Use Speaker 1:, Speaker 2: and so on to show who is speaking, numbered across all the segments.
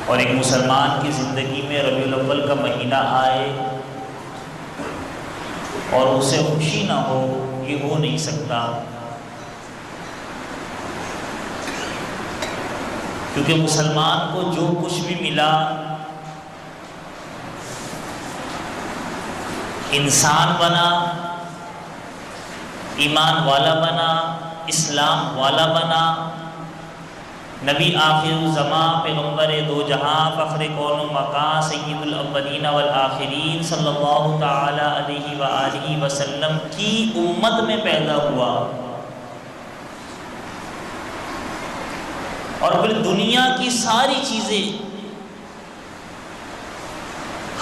Speaker 1: اور ایک مسلمان کی زندگی میں ربیع الاول کا مہینہ آئے اور اسے خوشی نہ ہو، یہ ہو نہیں سکتا، کیونکہ مسلمان کو جو کچھ بھی ملا، انسان بنا، ایمان والا بنا، اسلام والا بنا، نبی آخر الزمان، پیغمبر دو جہاں، فخر کون و مکان، سید الاولین والآخرین صلی اللہ تعالی علیہ وآلہ وسلم کی امت میں پیدا ہوا، اور پھر دنیا کی ساری چیزیں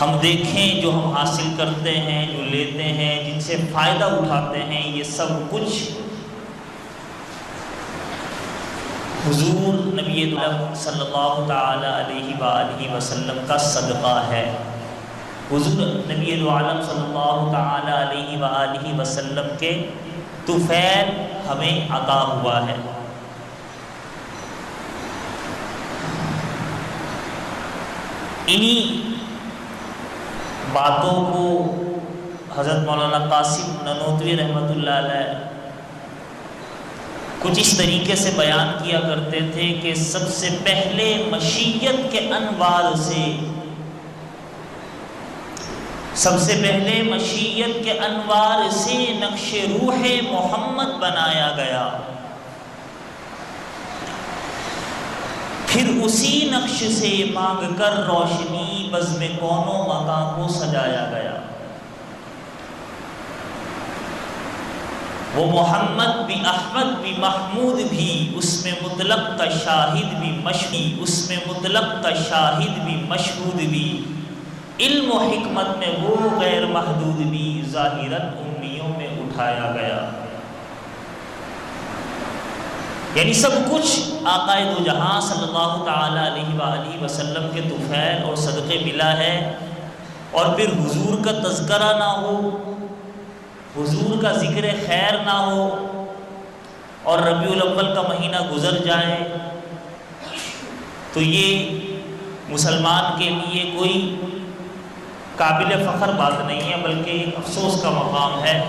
Speaker 1: ہم دیکھیں جو ہم حاصل کرتے ہیں، جو لیتے ہیں، جن سے فائدہ اٹھاتے ہیں، یہ سب کچھ حضور نبی دولت صلی اللہ تعالی علیہ وآلہ وسلم کا صدقہ ہے۔ حضور نبی عالم صلی اللہ تعالی علیہ وآلہ وسلم کے طفیل ہمیں عطا ہوا ہے۔ انہی باتوں کو حضرت مولانا قاسم نانوتوی رحمۃ اللہ علیہ کچھ اس طریقے سے بیان کیا کرتے تھے کہ سب سے پہلے مشیت کے انوار سے، سب سے پہلے مشیت کے انوار سے نقش روح محمد بنایا گیا، پھر اسی نقش سے مانگ کر روشنی بزم کون و مکان کو سجایا گیا۔ وہ محمد بھی، احمد بھی، محمود بھی، اس میں مطلق کا شاہد بھی، مشہود، اس میں مطلق کا شاہد بھی، مشہود بھی، علم و حکمت میں وہ غیر محدود بھی، ظاہراً امیوں میں اٹھایا گیا۔ یعنی سب کچھ آقا دو جہاں صلی اللہ تعالی علیہ وآلہ وسلم کے طفیل اور صدقے ملا ہے، اور پھر حضور کا تذکرہ نہ ہو، حضور کا ذکر خیر نہ ہو، اور ربیع الاول کا مہینہ گزر جائے، تو یہ مسلمان کے لیے کوئی قابل فخر بات نہیں ہے، بلکہ ایک افسوس کا مقام ہے۔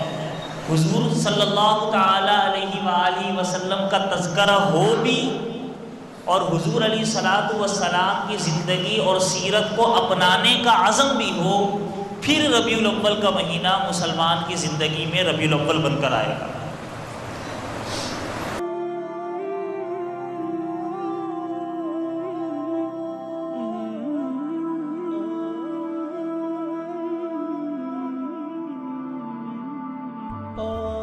Speaker 1: حضور صلی اللہ تعالی علیہ وآلہ وسلم کا تذکرہ ہو بھی، اور حضور علیہ الصلوۃ والسلام کی زندگی اور سیرت کو اپنانے کا عزم بھی ہو، پھر ربیع الاول کا مہینہ مسلمان کی زندگی میں ربیع الاول بن کر آئے گا۔
Speaker 2: Oh